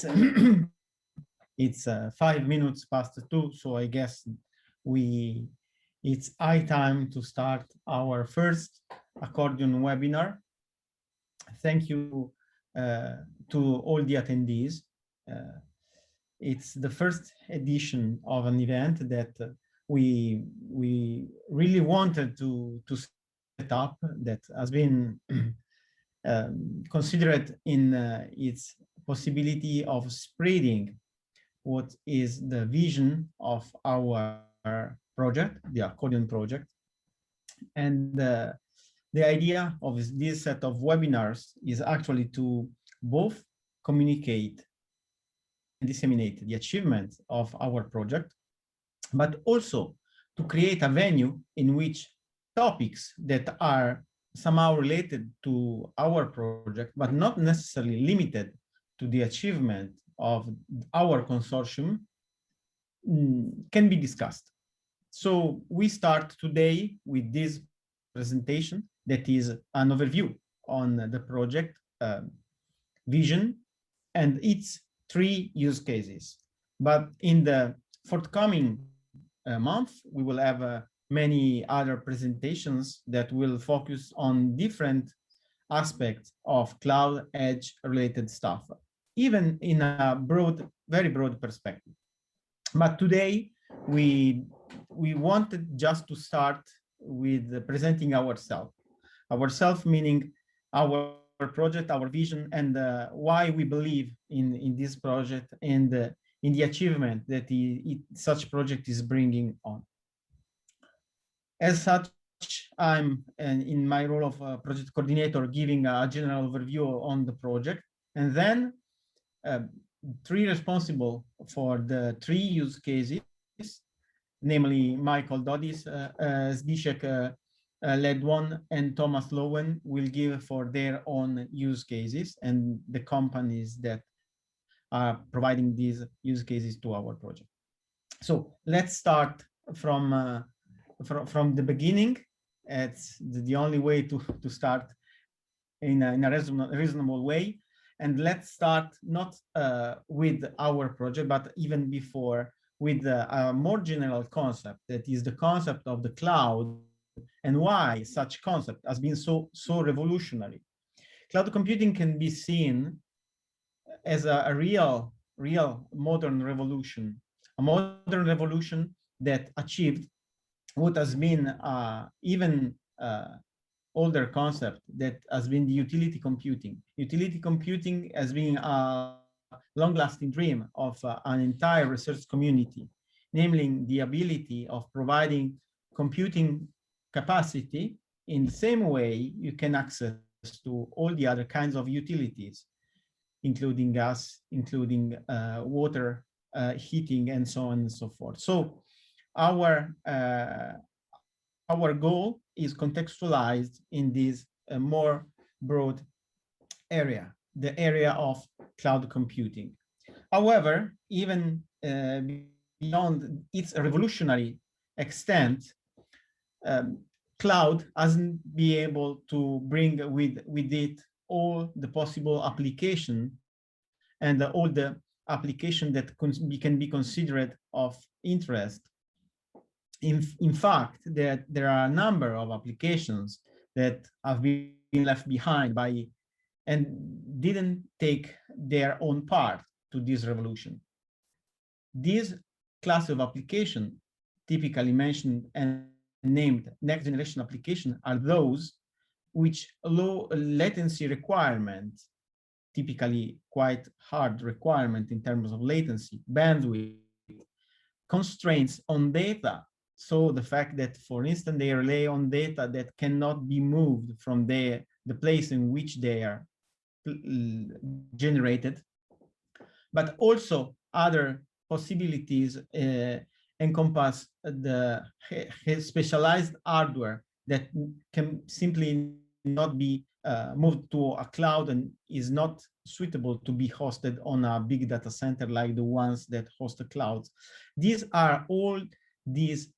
It's it's 5 minutes past 2, so I guess it's high time to start our first Accordion webinar. Thank you to all the attendees. It's the first edition of an event that we really wanted to set up, that has been considered in its possibility of spreading what is the vision of our project, the Accordion project. And the idea of this set of webinars is actually to both communicate and disseminate the achievements of our project, but also to create a venue in which topics that are somehow related to our project, but not necessarily limited to the achievement of our consortium, can be discussed. So we start today with this presentation that is an overview on the project vision and its 3 use cases. But in the forthcoming month, we will have many other presentations that will focus on different aspects of cloud edge related stuff, even in a broad, very broad perspective. But today we wanted just to start with presenting ourselves meaning our project, our vision, and why we believe in this project and in the achievement that such project is bringing on. As such, I'm in my role of project coordinator giving a general overview on the project, and then 3 responsible for the 3 use cases, namely Michael Dodis, Zbigniew, Ledwon, and Thoma sLoven will give for their own use cases and the companies that are providing these use cases to our project. So let's start from the beginning. It's the only way to start in a reasonable way. And let's start not with our project, but even before, with a more general concept, that is the concept of the cloud and why such concept has been so revolutionary. Cloud computing can be seen as a real modern revolution, a modern revolution that achieved what has been even older concept, that has been the utility computing. Utility computing has been a long-lasting dream of an entire research community, namely the ability of providing computing capacity in the same way you can access to all the other kinds of utilities, including gas, including water, heating, and so on and so forth. So our goal is contextualized in this more broad area, the area of cloud computing. However, even beyond its revolutionary extent, cloud hasn't been able to bring with it all the possible application and all the application that can be considered of interest. In fact, that there are a number of applications that have been left behind by and didn't take their own part to this revolution. This class of application, typically mentioned and named next generation application, are those which low latency requirements, typically quite hard requirement in terms of latency, bandwidth, constraints on data. So the fact that, for instance, they rely on data that cannot be moved from the place in which they are generated, but also other possibilities encompass the specialized hardware that can simply not be moved to a cloud and is not suitable to be hosted on a big data center like the ones that host the clouds. These are all these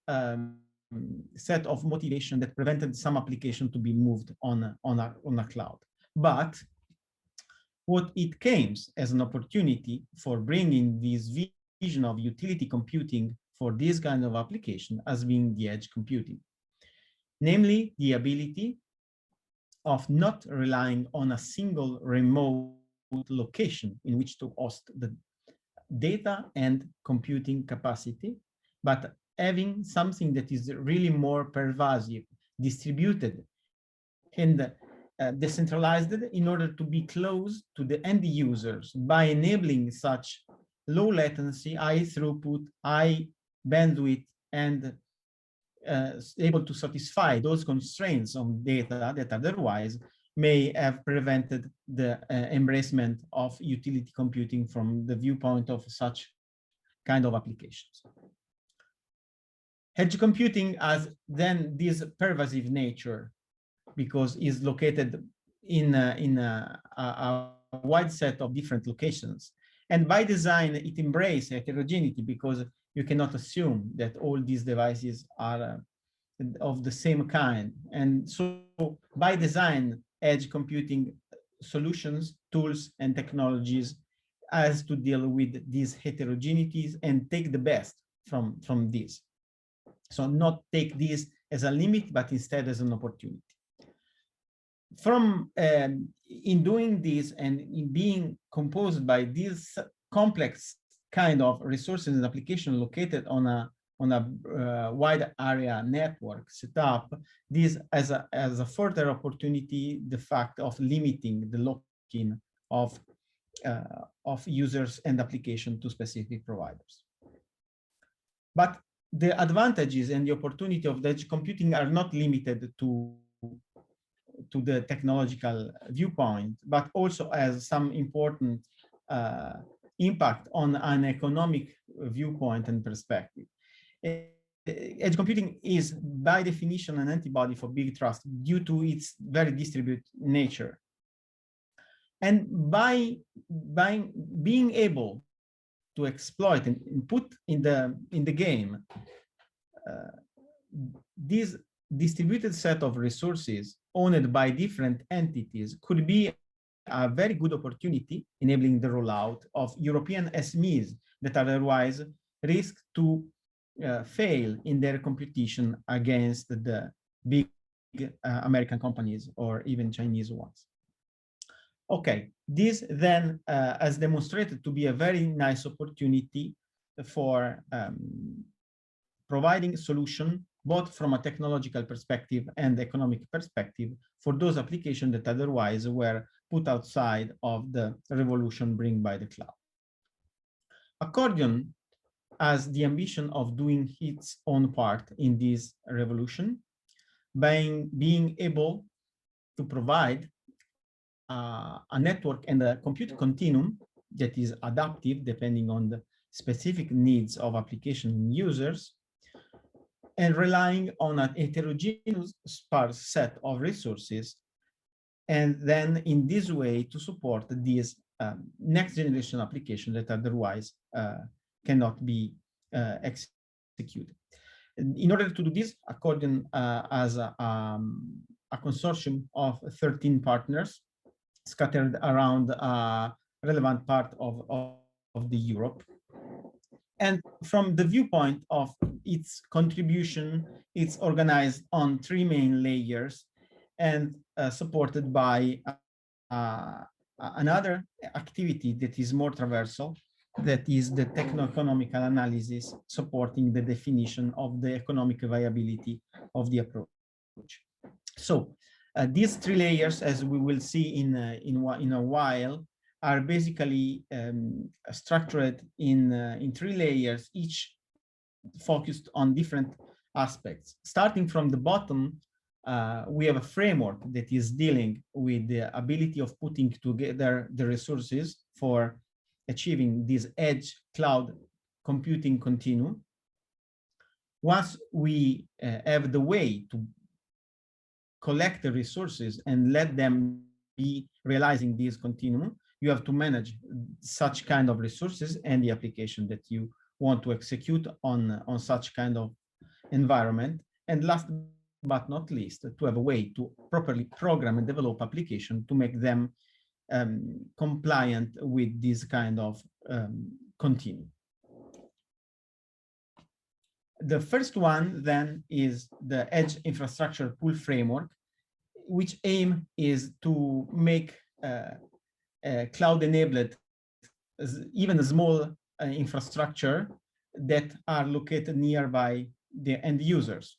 set of motivation that prevented some application to be moved on a cloud. But what it came as an opportunity for bringing this vision of utility computing for this kind of application as being the edge computing, namely the ability of not relying on a single remote location in which to host the data and computing capacity, but having something that is really more pervasive, distributed, and decentralized in order to be close to the end users by enabling such low latency, high throughput, high bandwidth, and able to satisfy those constraints on data that otherwise may have prevented the embracement of utility computing from the viewpoint of such kind of applications. Edge computing has then this pervasive nature because it's located in a wide set of different locations. And by design, it embraces heterogeneity because you cannot assume that all these devices are of the same kind. And so by design, edge computing solutions, tools, and technologies has to deal with these heterogeneities and take the best from this. So not take this as a limit, but instead as an opportunity. From in doing this and in being composed by these complex kind of resources and application located on a wide area network setup, this as a further opportunity, the fact of limiting the lock-in of users and application to specific providers. But the advantages and the opportunity of the edge computing are not limited to the technological viewpoint, but also has some important impact on an economic viewpoint and perspective. Edge computing is by definition an antibody for big trust due to its very distributed nature. And by being able to exploit and put in the game this distributed set of resources owned by different entities could be a very good opportunity enabling the rollout of European SMEs that otherwise risk to fail in their competition against the big American companies or even Chinese ones. Okay, this then has demonstrated to be a very nice opportunity for providing solution both from a technological perspective and economic perspective for those applications that otherwise were put outside of the revolution bring by the cloud. Accordion has the ambition of doing its own part in this revolution by being able to provide a network and a compute continuum that is adaptive depending on the specific needs of application users, and relying on a heterogeneous sparse set of resources, and then in this way to support these next generation applications that otherwise cannot be executed. In order to do this, Accordion has a consortium of 13 partners scattered around a relevant part of the Europe. And from the viewpoint of its contribution, it's organized on 3 main layers and supported by another activity that is more traversal, that is the techno-economical analysis supporting the definition of the economic viability of the approach. So these 3 layers, as we will see in a while, are basically structured in 3 layers, each focused on different aspects. Starting from the bottom, we have a framework that is dealing with the ability of putting together the resources for achieving this edge cloud computing continuum. Once we have the way to collect the resources and let them be realizing this continuum, you have to manage such kind of resources and the application that you want to execute on such kind of environment. And last but not least, to have a way to properly program and develop application to make them compliant with this kind of continuum. The first one then is the Edge Infrastructure Pool Framework, which aim is to make cloud-enabled, even a small infrastructure that are located nearby the end users.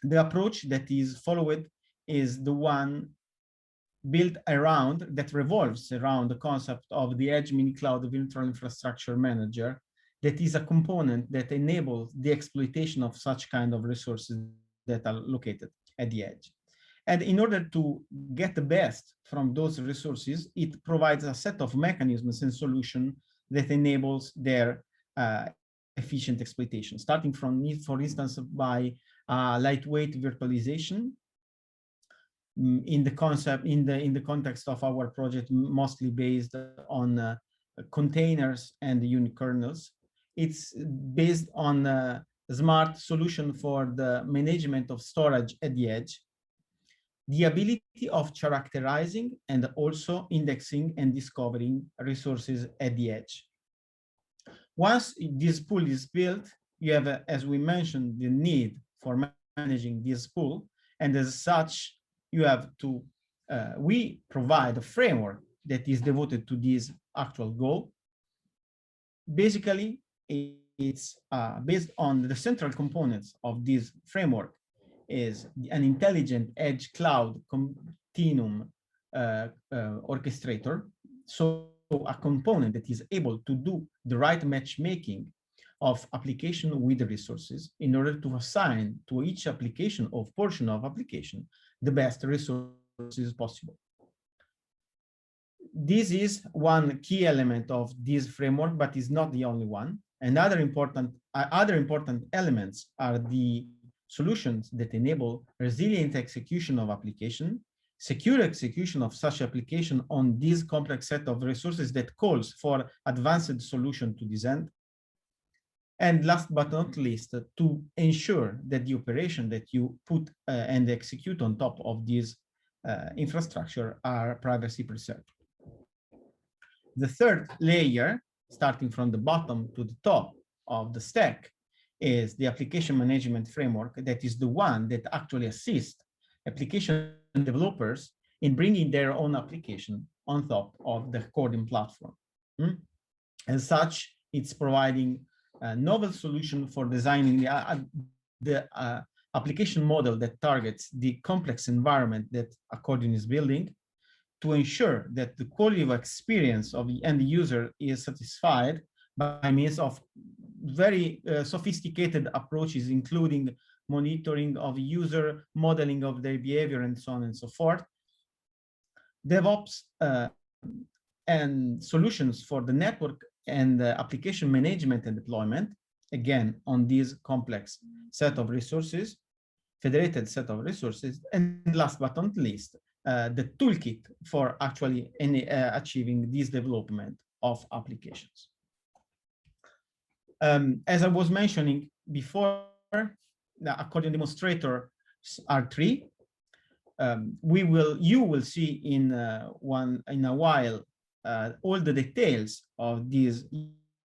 The approach that is followed is the one built around, that revolves around the concept of the Edge Mini Cloud Virtual Infrastructure Manager, that is a component that enables the exploitation of such kind of resources that are located at the edge. And in order to get the best from those resources, it provides a set of mechanisms and solutions that enables their efficient exploitation, starting from, for instance, by lightweight virtualization. In the context of our project, mostly based on containers and unit kernels. It's based on a smart solution for the management of storage at the edge, the ability of characterizing and also indexing and discovering resources at the edge. Once this pool is built, you have, as we mentioned, the need for managing this pool, and as such, you have to, we provide a framework that is devoted to this actual goal. Basically, it's based on the central components of this framework is an intelligent edge cloud continuum orchestrator. So a component that is able to do the right matchmaking of application with the resources in order to assign to each application or portion of application the best resources possible. This is one key element of this framework, but is not the only one. And other important elements are the solutions that enable resilient execution of application, secure execution of such application on this complex set of resources that calls for advanced solution to this end. And last but not least, to ensure that the operation that you put and execute on top of this infrastructure are privacy preserved. The third layer, starting from the bottom to the top of the stack, is the application management framework. That is the one that actually assists application developers in bringing their own application on top of the Accordion platform. As such, it's providing a novel solution for designing the application model that targets the complex environment that Accordion is building, to ensure that the quality of experience of the end user is satisfied by means of very sophisticated approaches, including monitoring of user, modeling of their behavior, and so on and so forth. DevOps and solutions for the network and the application management and deployment, again, on this complex set of resources, federated set of resources. And last but not least, the toolkit for actually achieving this development of applications. As I was mentioning before, the Accordion demonstrator are three. You will see in a while all the details of these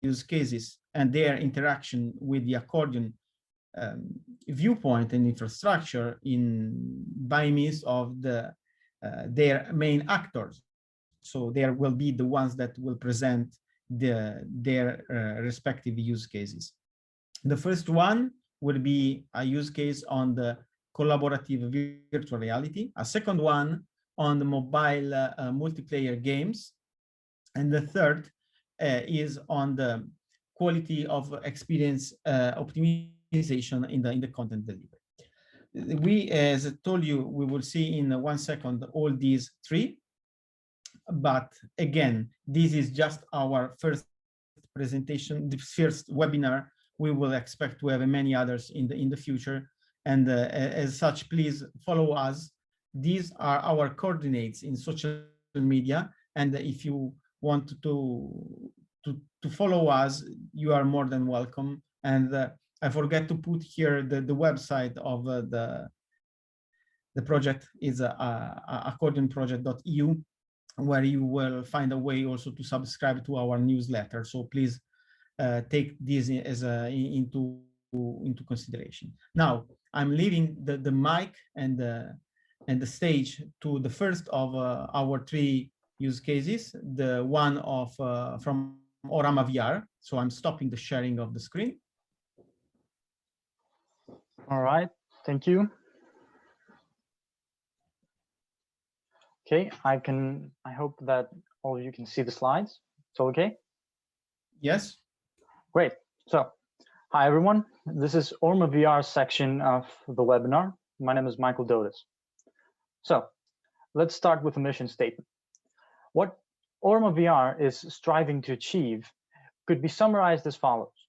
use cases and their interaction with the Accordion viewpoint and infrastructure by means of their main actors. So there will be the ones that will present their respective use cases. The first one will be a use case on the collaborative virtual reality, a second one on the mobile multiplayer games, and the third is on the quality of experience optimization in the content delivery. We, as I told you, we will see in 1 second all these three. But again, this is just our first presentation, the first webinar. We will expect to have many others in the future. And as such, please follow us. These are our coordinates in social media. And if you want to follow us, you are more than welcome. And I forget to put here the website of the project is accordionproject.eu. where you will find a way also to subscribe to our newsletter. So please take this as into consideration. Now, I'm leaving the mic and the stage to the first of our three use cases, the one of from ORama VR. So I'm stopping the sharing of the screen. All right, thank you. Okay, I hope that all of you can see the slides. So okay? Yes. Great. So, hi everyone. This is ORama VR section of the webinar. My name is Michael Dodis. So, let's start with the mission statement. What ORama VR is striving to achieve could be summarized as follows.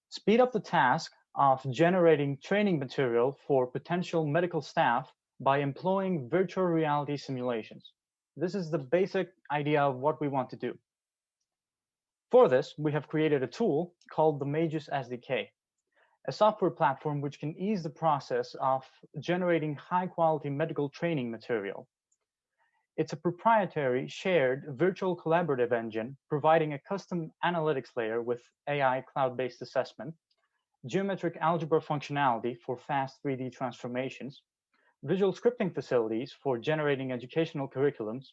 Speed up the task of generating training material for potential medical staff by employing virtual reality simulations. This is the basic idea of what we want to do. For this, we have created a tool called the Magus SDK, a software platform which can ease the process of generating high-quality medical training material. It's a proprietary, shared, virtual collaborative engine providing a custom analytics layer with AI cloud-based assessment, geometric algebra functionality for fast 3D transformations, visual scripting facilities for generating educational curriculums,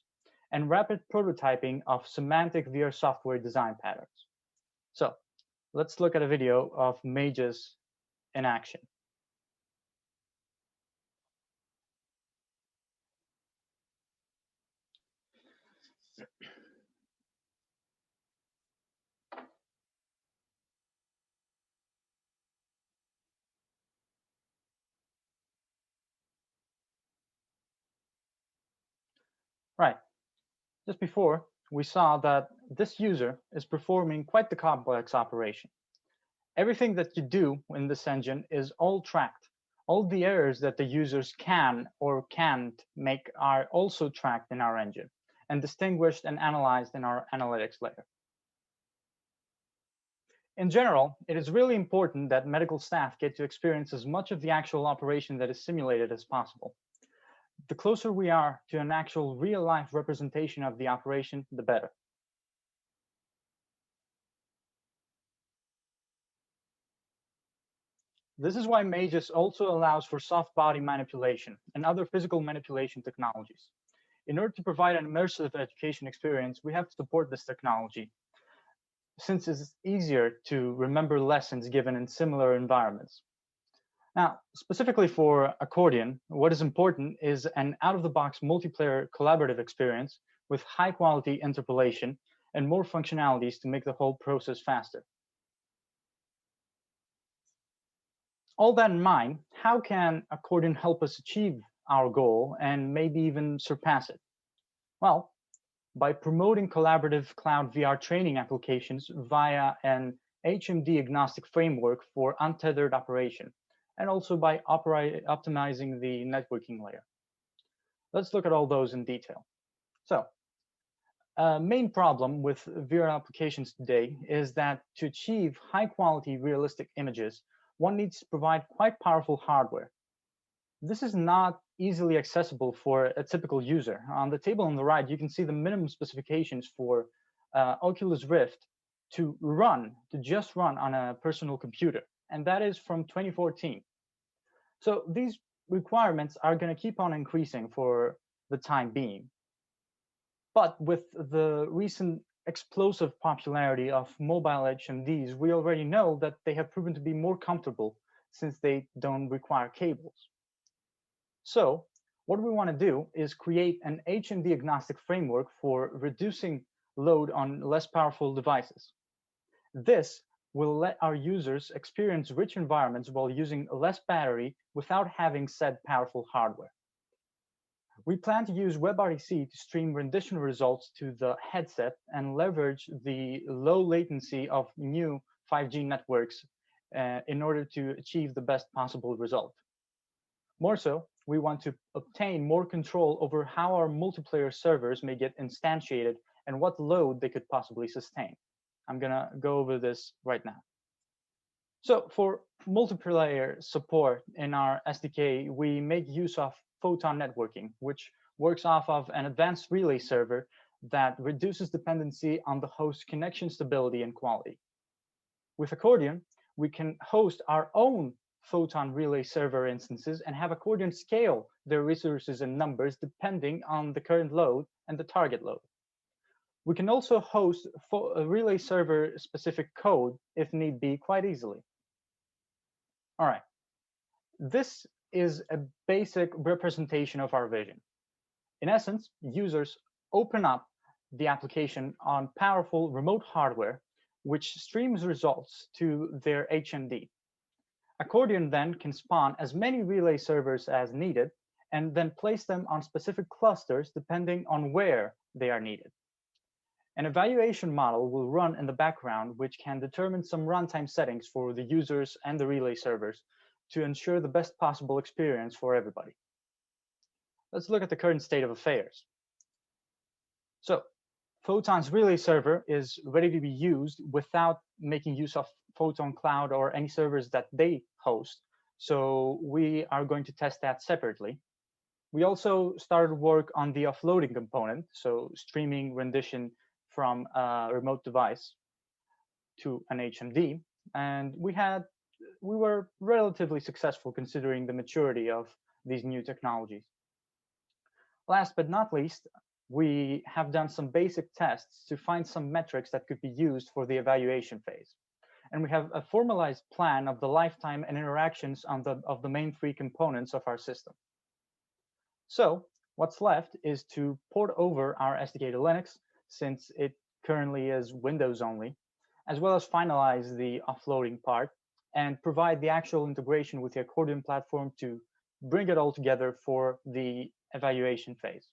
and rapid prototyping of semantic VR software design patterns. So let's look at a video of Magus in action. Right, just before, we saw that this user is performing quite the complex operation. Everything that you do in this engine is all tracked. All the errors that the users can or can't make are also tracked in our engine and distinguished and analyzed in our analytics layer. In general, it is really important that medical staff get to experience as much of the actual operation that is simulated as possible. The closer we are to an actual real-life representation of the operation, the better. This is why Magus also allows for soft body manipulation and other physical manipulation technologies. In order to provide an immersive education experience, we have to support this technology, since it's easier to remember lessons given in similar environments. Now, specifically for Accordion, what is important is an out-of-the-box multiplayer collaborative experience with high-quality interpolation and more functionalities to make the whole process faster. All that in mind, how can Accordion help us achieve our goal and maybe even surpass it? Well, by promoting collaborative cloud VR training applications via an HMD agnostic framework for untethered operation, and also by optimizing the networking layer. Let's look at all those in detail. So, main problem with VR applications today is that to achieve high-quality realistic images, one needs to provide quite powerful hardware. This is not easily accessible for a typical user. On the table on the right, you can see the minimum specifications for Oculus Rift to just run on a personal computer, and that is from 2014. So these requirements are going to keep on increasing for the time being. But with the recent explosive popularity of mobile HMDs, we already know that they have proven to be more comfortable since they don't require cables. So what we want to do is create an HMD agnostic framework for reducing load on less powerful devices. This will let our users experience rich environments while using less battery without having said powerful hardware. We plan to use WebRTC to stream rendition results to the headset and leverage the low latency of new 5G networks in order to achieve the best possible result. More so, we want to obtain more control over how our multiplayer servers may get instantiated and what load they could possibly sustain. I'm gonna go over this right now. So for multiplayer support in our SDK, we make use of photon networking, which works off of an advanced relay server that reduces dependency on the host connection stability and quality. With Accordion, we can host our own Photon relay server instances and have Accordion scale their resources and numbers depending on the current load and the target load. We can also host a relay server specific code if need be quite easily. All right, this is a basic representation of our vision. In essence, users open up the application on powerful remote hardware, which streams results to their HMD. Accordion then can spawn as many relay servers as needed and then place them on specific clusters depending on where they are needed. An evaluation model will run in the background, which can determine some runtime settings for the users and the relay servers to ensure the best possible experience for everybody. Let's look at the current state of affairs. So, Photon's relay server is ready to be used without making use of Photon Cloud or any servers that they host. So we are going to test that separately. We also started work on the offloading component, so streaming rendition from a remote device to an HMD. And we were relatively successful considering the maturity of these new technologies. Last but not least, we have done some basic tests to find some metrics that could be used for the evaluation phase. And we have a formalized plan of the lifetime and interactions of the main three components of our system. So what's left is to port over our SDK to Linux, since it currently is Windows only, as well as finalize the offloading part and provide the actual integration with the Accordion platform to bring it all together for the evaluation phase.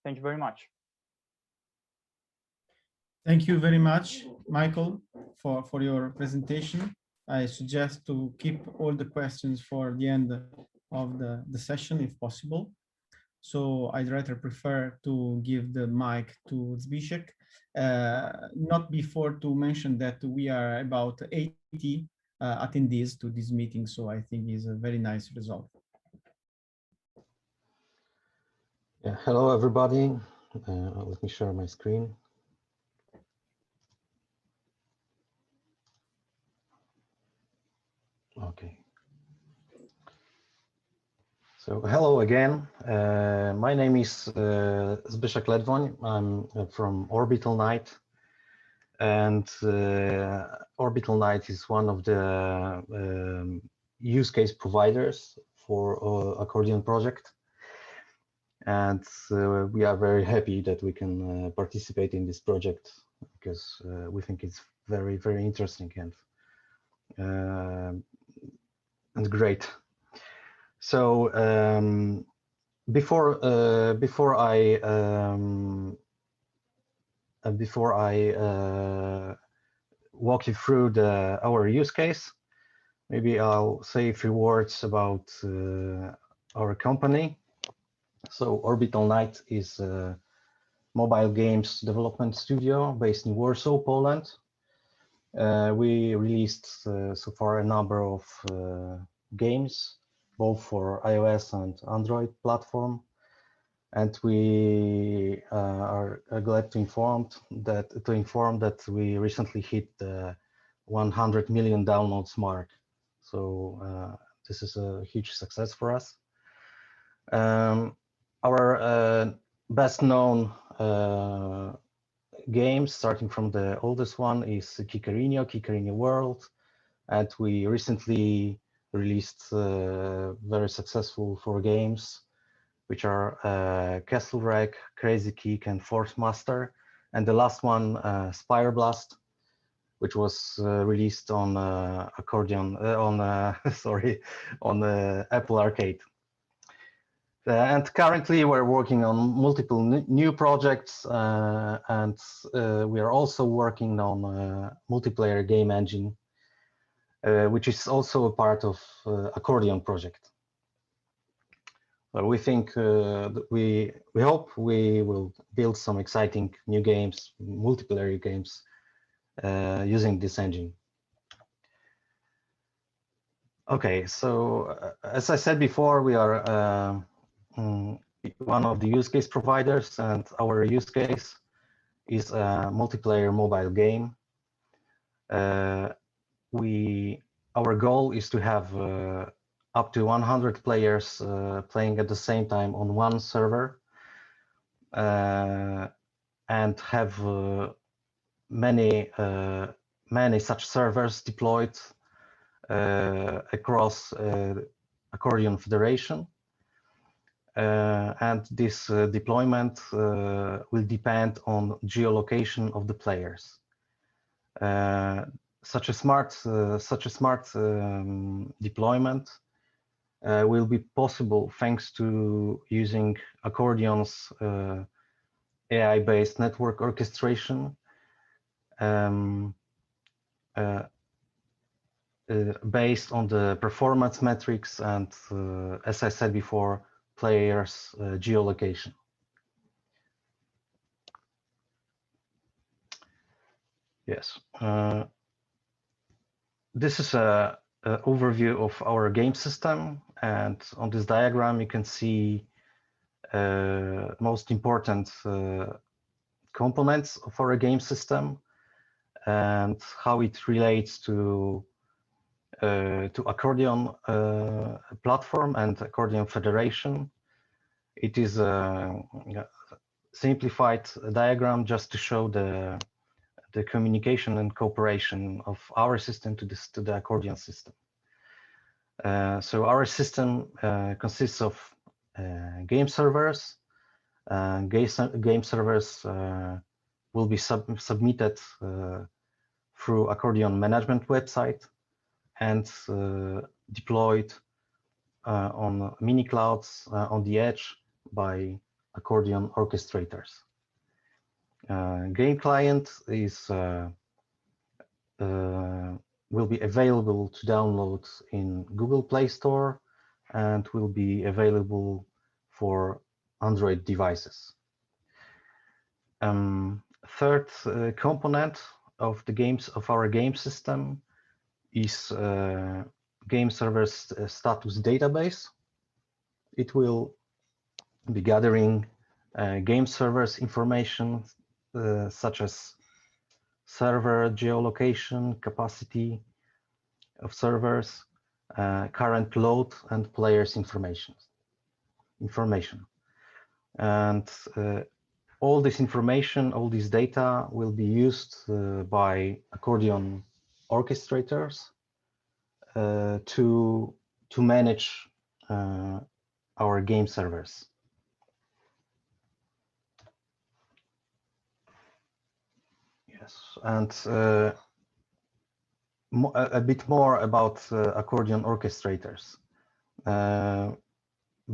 Thank you very much. Thank you very much, Michael, for your presentation. I suggest to keep all the questions for the end of the session, if possible. So I'd rather prefer to give the mic to Zbigniew, not before to mention that we are about 80 attendees to this meeting, so I think is a very nice result. Yeah, hello, everybody. Let me share my screen. Okay. So hello again. My name is Zbigniew Ledwon. I'm from Orbital Night. And Orbital Night is one of the use case providers for Accordion project. And we are very happy that we can participate in this project because we think it's very, very interesting and great. So before I walk you through our use case, maybe I'll say a few words about our company. So Orbital Night is a mobile games development studio based in Warsaw, Poland. We released so far a number of games, both for iOS and Android platform. And we are glad to inform that we recently hit the 100 million downloads mark. So this is a huge success for us. Our best known games, starting from the oldest one, is Kikarino World, and we recently released very successful 4 games, which are Castle Wreck, Crazy Kick, and Force Master, and the last one, Spire Blast, which was released on Apple Arcade. And currently we're working on multiple new projects, and we are also working on a multiplayer game engine, which is also a part of Accordion project. We think that we hope we will build some exciting new games, multiplayer games, using this engine. Okay, so as I said before, we are one of the use case providers, and our use case is a multiplayer mobile game. Our goal is to have up to 100 players playing at the same time on one server, and have many such servers deployed across Accordion Federation. And this deployment will depend on geolocation of the players. Such a smart deployment will be possible thanks to using Accordion's AI-based network orchestration, based on the performance metrics and, as I said before, players' geolocation. Yes, this is an overview of our game system, and on this diagram you can see most important components of our game system and how it relates to Accordion platform and Accordion Federation. It is a simplified diagram just to show the communication and cooperation of our system to the Accordion system. So our system consists of game servers. Game servers will be submitted through Accordion management website and deployed on mini clouds on the edge by Accordion Orchestrators. Game client is will be available to download in Google Play Store and will be available for Android devices. Third component of our game system is game server's status database. It will be gathering game servers information such as server geolocation, capacity of servers, current load, and players information. And all this information, all this data will be used by Accordion orchestrators to manage our game servers. Yes, and a bit more about Accordion orchestrators,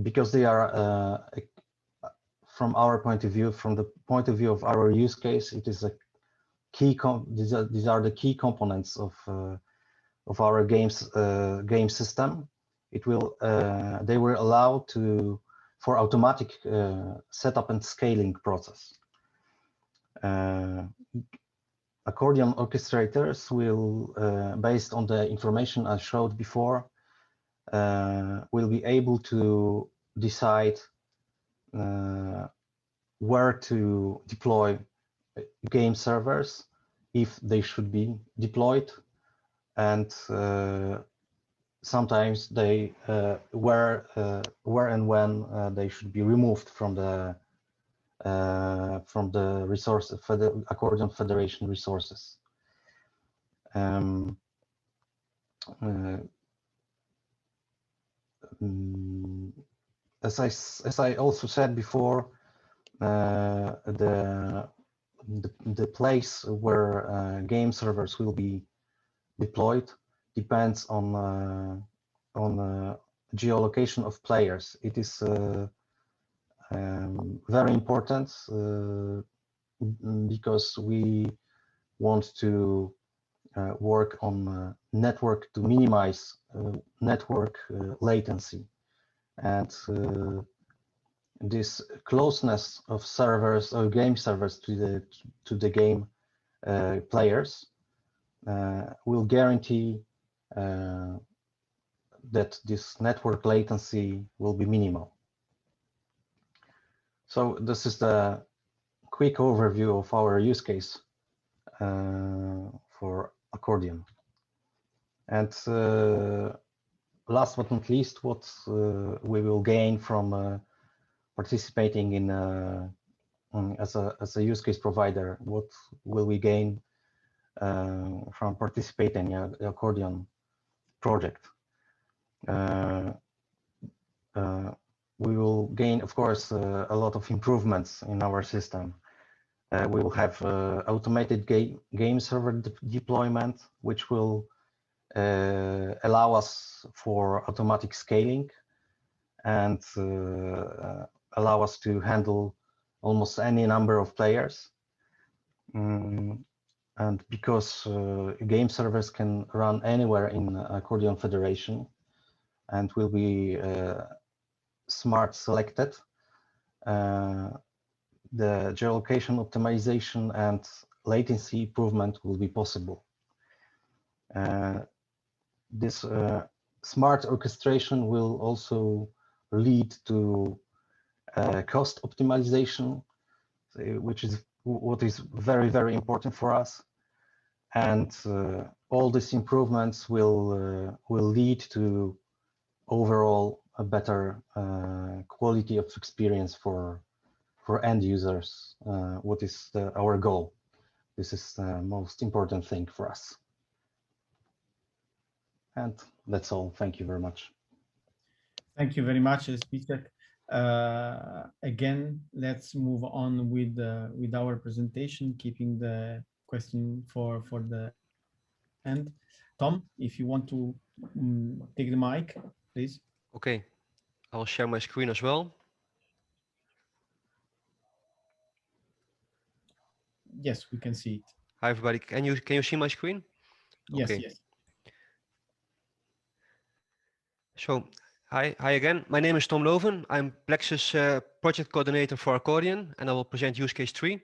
because they are, from our point of view, from the point of view of our use case, it is a key. These are the key components of our game system. They will allow for automatic setup and scaling process. Accordion orchestrators will, based on the information I showed before, will be able to decide where to deploy game servers, if they should be deployed, and sometimes they where and when they should be removed from the resource for the Accordion Federation resources. As I also said before, the place where game servers will be deployed depends on geolocation of players. It is very important because we want to work on network to minimize network latency, and this closeness of servers or game servers to the game players will guarantee that this network latency will be minimal. So this is the quick overview of our use case for Accordion. And last but not least, what we will gain from participating in as a use case provider. What will we gain from participating in the Accordion project? We will gain, of course, a lot of improvements in our system. We will have automated game server deployment, which will allow us for automatic scaling and allow us to handle almost any number of players. And because game servers can run anywhere in Accordion Federation and will be smart selected, the geolocation optimization and latency improvement will be possible. This smart orchestration will also lead to cost optimization, which is what is very, very important for us. And all these improvements will lead to overall a better quality of experience for end users, what is our goal. This is the most important thing for us. And that's all. Thank you very much. Thank you very much, Zbigniew. Again, let's move on with our presentation, keeping the question for the end. Tom, if you want to take the mic, please. Okay, I'll share my screen as well. Yes, we can see it. Hi everybody, can you see my screen? Yes, Okay. yes. So, hi again. My name is Tom Loven. I'm Plexus project coordinator for Accordion, and I will present use case 3.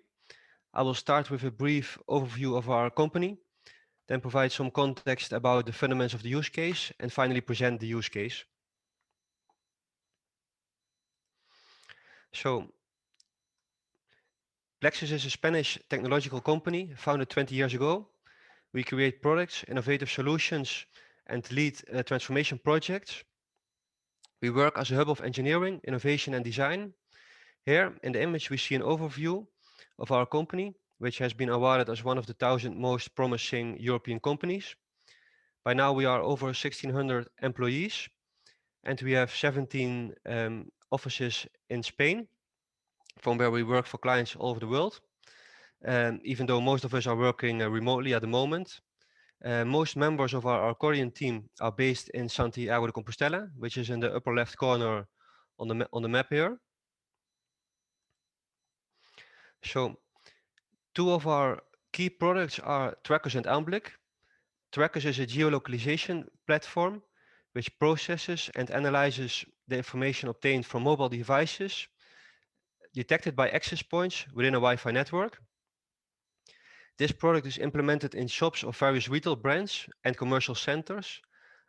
I will start with a brief overview of our company, then provide some context about the fundamentals of the use case, and finally present the use case. So, Plexus is a Spanish technological company founded 20 years ago. We create products, innovative solutions, and lead transformation projects. We work as a hub of engineering, innovation, and design. Here in the image, we see an overview of our company, which has been awarded as one of the 1,000 most promising European companies. By now, we are over 1,600 employees, and we have 17 offices in Spain, from where we work for clients all over the world. Even though most of us are working remotely at the moment. Most members of our Accordion team are based in Santiago de Compostela, which is in the upper left corner on the map here. So, two of our key products are Trackers and Amblic. Trackers is a geolocalization platform which processes and analyzes the information obtained from mobile devices detected by access points within a Wi-Fi network. This product is implemented in shops of various retail brands and commercial centers,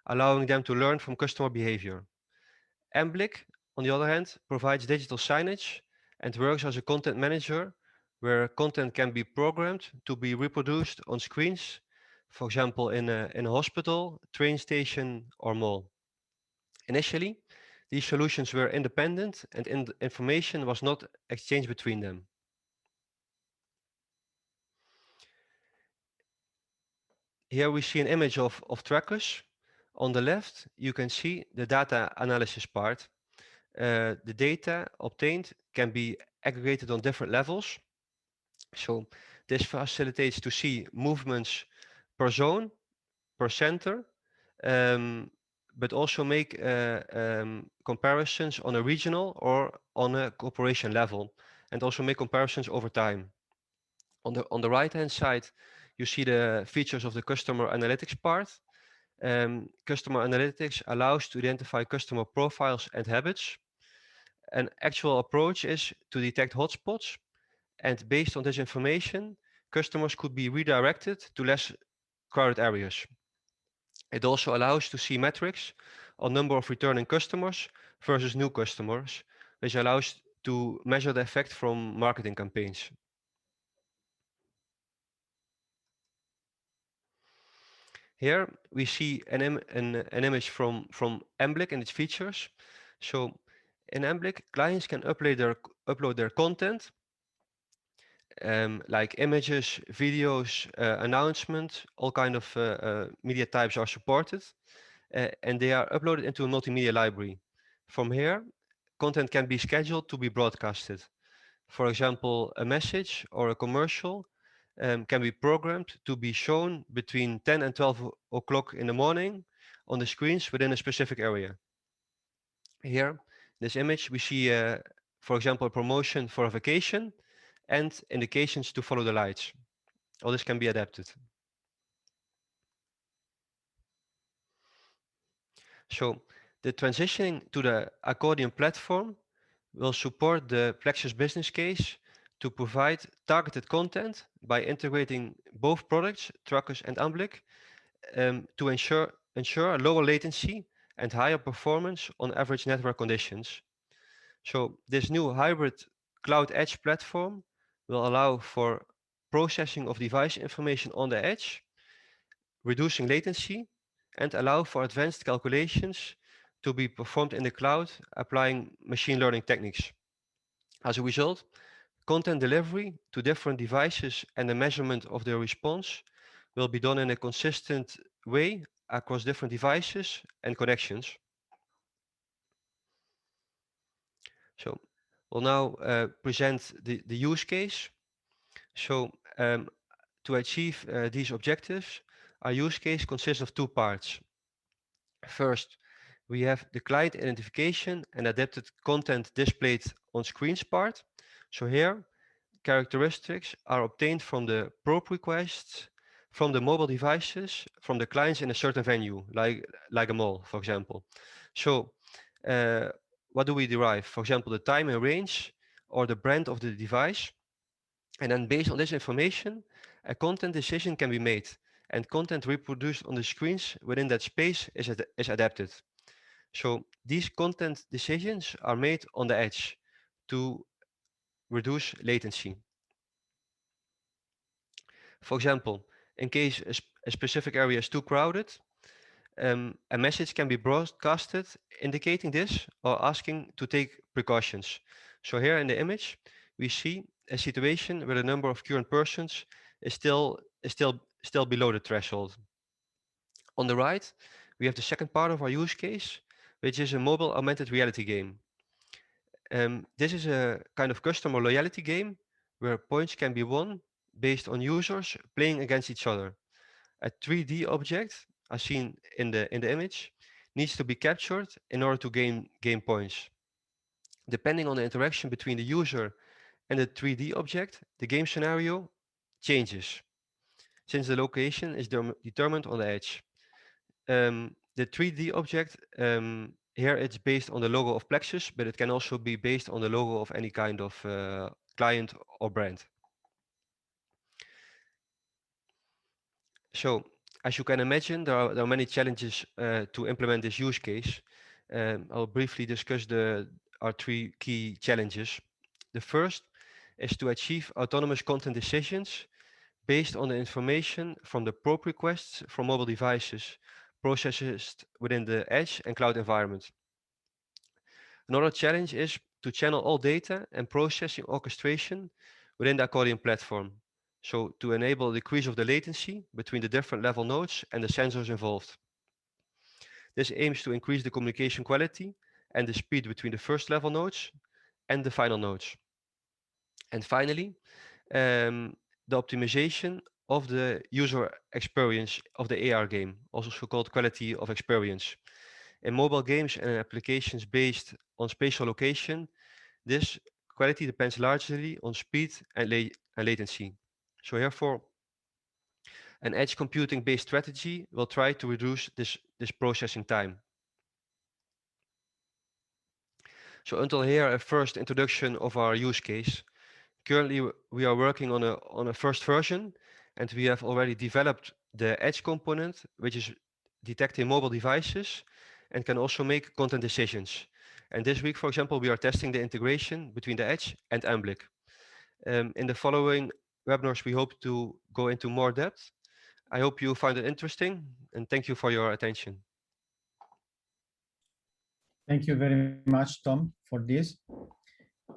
allowing them to learn from customer behavior. Amblic, on the other hand, provides digital signage and works as a content manager where content can be programmed to be reproduced on screens, for example, in a hospital, train station, or mall. Initially, these solutions were independent and information was not exchanged between them. Here we see an image of Trackers. On the left, you can see the data analysis part. The data obtained can be aggregated on different levels. So this facilitates to see movements per zone, per center, but also make comparisons on a regional or on a corporation level, and also make comparisons over time. On the right-hand side, you see the features of the customer analytics part. Customer analytics allows to identify customer profiles and habits. An actual approach is to detect hotspots, and based on this information, customers could be redirected to less crowded areas. It also allows to see metrics on number of returning customers versus new customers, which allows to measure the effect from marketing campaigns. Here we see an image from Amblic and its features. So in Amblic, clients can upload their content, like images, videos, announcements, all kind of media types are supported, and they are uploaded into a multimedia library. From here, content can be scheduled to be broadcasted. For example, a message or a commercial can be programmed to be shown between 10 and 12 o'clock in the morning on the screens within a specific area. Here, in this image, we see, for example, a promotion for a vacation and indications to follow the lights. All this can be adapted. So the transitioning to the Accordion platform will support the Plexus business case to provide targeted content by integrating both products, Trackers and Amblic, to ensure lower latency and higher performance on average network conditions. So this new hybrid cloud edge platform will allow for processing of device information on the edge, reducing latency, and allow for advanced calculations to be performed in the cloud applying machine learning techniques. As a result, content delivery to different devices and the measurement of their response will be done in a consistent way across different devices and connections. So we'll now present the use case. So to achieve these objectives, our use case consists of two parts. First, we have the client identification and adapted content displayed on screens part. So here, characteristics are obtained from the probe requests, from the mobile devices, from the clients in a certain venue, like a mall, for example. So what do we derive? For example, the time and range or the brand of the device. And then based on this information, a content decision can be made and content reproduced on the screens within that space is adapted. So these content decisions are made on the edge to reduce latency. For example, in case a specific area is too crowded, a message can be broadcasted indicating this or asking to take precautions. So here in the image, we see a situation where the number of current persons is still below the threshold. On the right, we have the second part of our use case, which is a mobile augmented reality game. This is a kind of customer loyalty game where points can be won based on users playing against each other. A 3D object, as seen in the image, needs to be captured in order to gain points. Depending on the interaction between the user and the 3D object, the game scenario changes, since the location is determined on the edge. The 3D object, here it's based on the logo of Plexus, but it can also be based on the logo of any kind of client or brand. So, as you can imagine, there are many challenges to implement this use case. I'll briefly discuss our three key challenges. The first is to achieve autonomous content decisions based on the information from the probe requests from mobile devices processed within the edge and cloud environment. Another challenge is to channel all data and processing orchestration within the Accordion platform. So to enable a decrease of the latency between the different level nodes and the sensors involved. This aims to increase the communication quality and the speed between the first level nodes and the final nodes. And finally, the optimization of the user experience of the AR game, also so-called quality of experience. In mobile games and applications based on spatial location, this quality depends largely on speed and latency. So therefore, an edge computing based strategy will try to reduce this processing time. So until here, a first introduction of our use case. Currently, we are working on a first version, and we have already developed the edge component, which is detecting mobile devices and can also make content decisions. And this week, for example, we are testing the integration between the Edge and Amblic. In the following webinars, we hope to go into more depth. I hope you find it interesting, and thank you for your attention. Thank you very much, Tom, for this.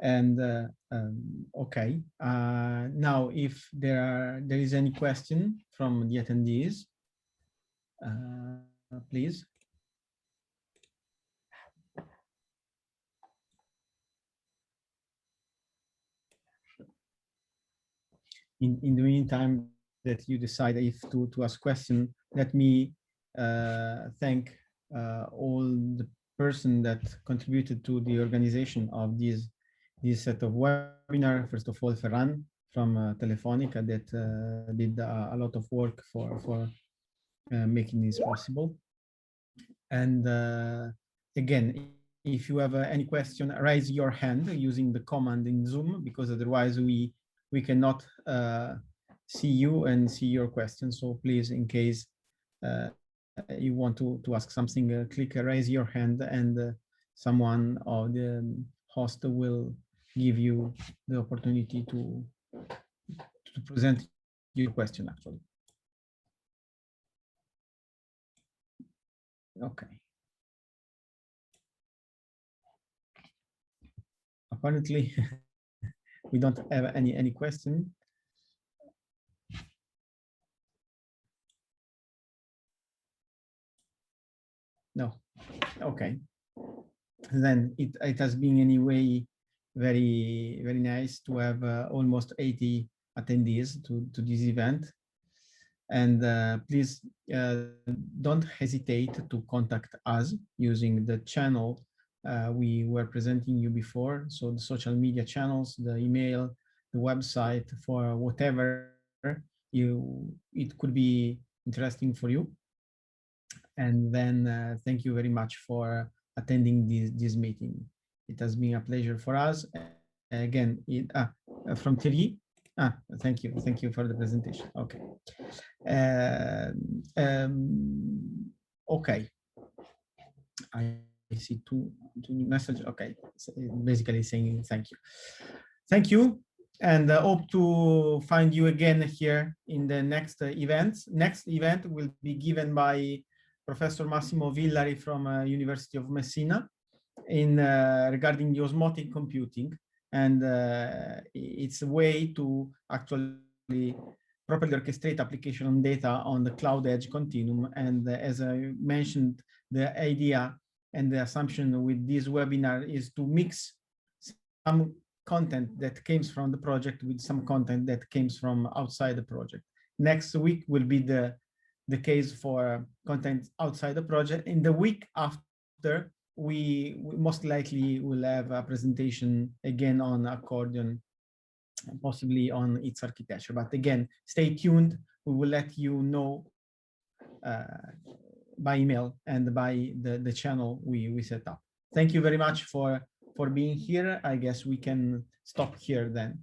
And okay, now if there is any question from the attendees, please. In the meantime that you decide if to ask question, let me thank all the person that contributed to the organization of this set of webinar. First of all, Ferran from Telefonica that did a lot of work for making this possible. And again, if you have any question, raise your hand using the command in Zoom, because otherwise we cannot see you and see your question. So please, in case you want to ask something, click raise your hand, and someone of the host will give you the opportunity to present your question, actually. Okay. Apparently, we don't have any question. No. Okay. Then it has been anyway very nice to have almost 80 attendees to this event. And please don't hesitate to contact us using the channel we were presenting you before. So the social media channels, the email, the website, for whatever it could be interesting for you. And then thank you very much for attending this meeting. It has been a pleasure for us. Again, from Thierry. Thank you for the presentation. Okay. Okay. I see two new messages. Okay, so basically saying thank you. Thank you, and hope to find you again here in the next event. Next event will be given by Professor Massimo Villari from University of Messina in regarding the osmotic computing, and it's a way to actually properly orchestrate application on data on the cloud edge continuum. And as I mentioned, the idea and the assumption with this webinar is to mix some content that comes from the project with some content that comes from outside the project. Next week will be the case for content outside the project. In the week after, we most likely will have a presentation again on Accordion, possibly on its architecture. But again, stay tuned. We will let you know by email and by the channel we set up. Thank you very much for being here. I guess we can stop here then.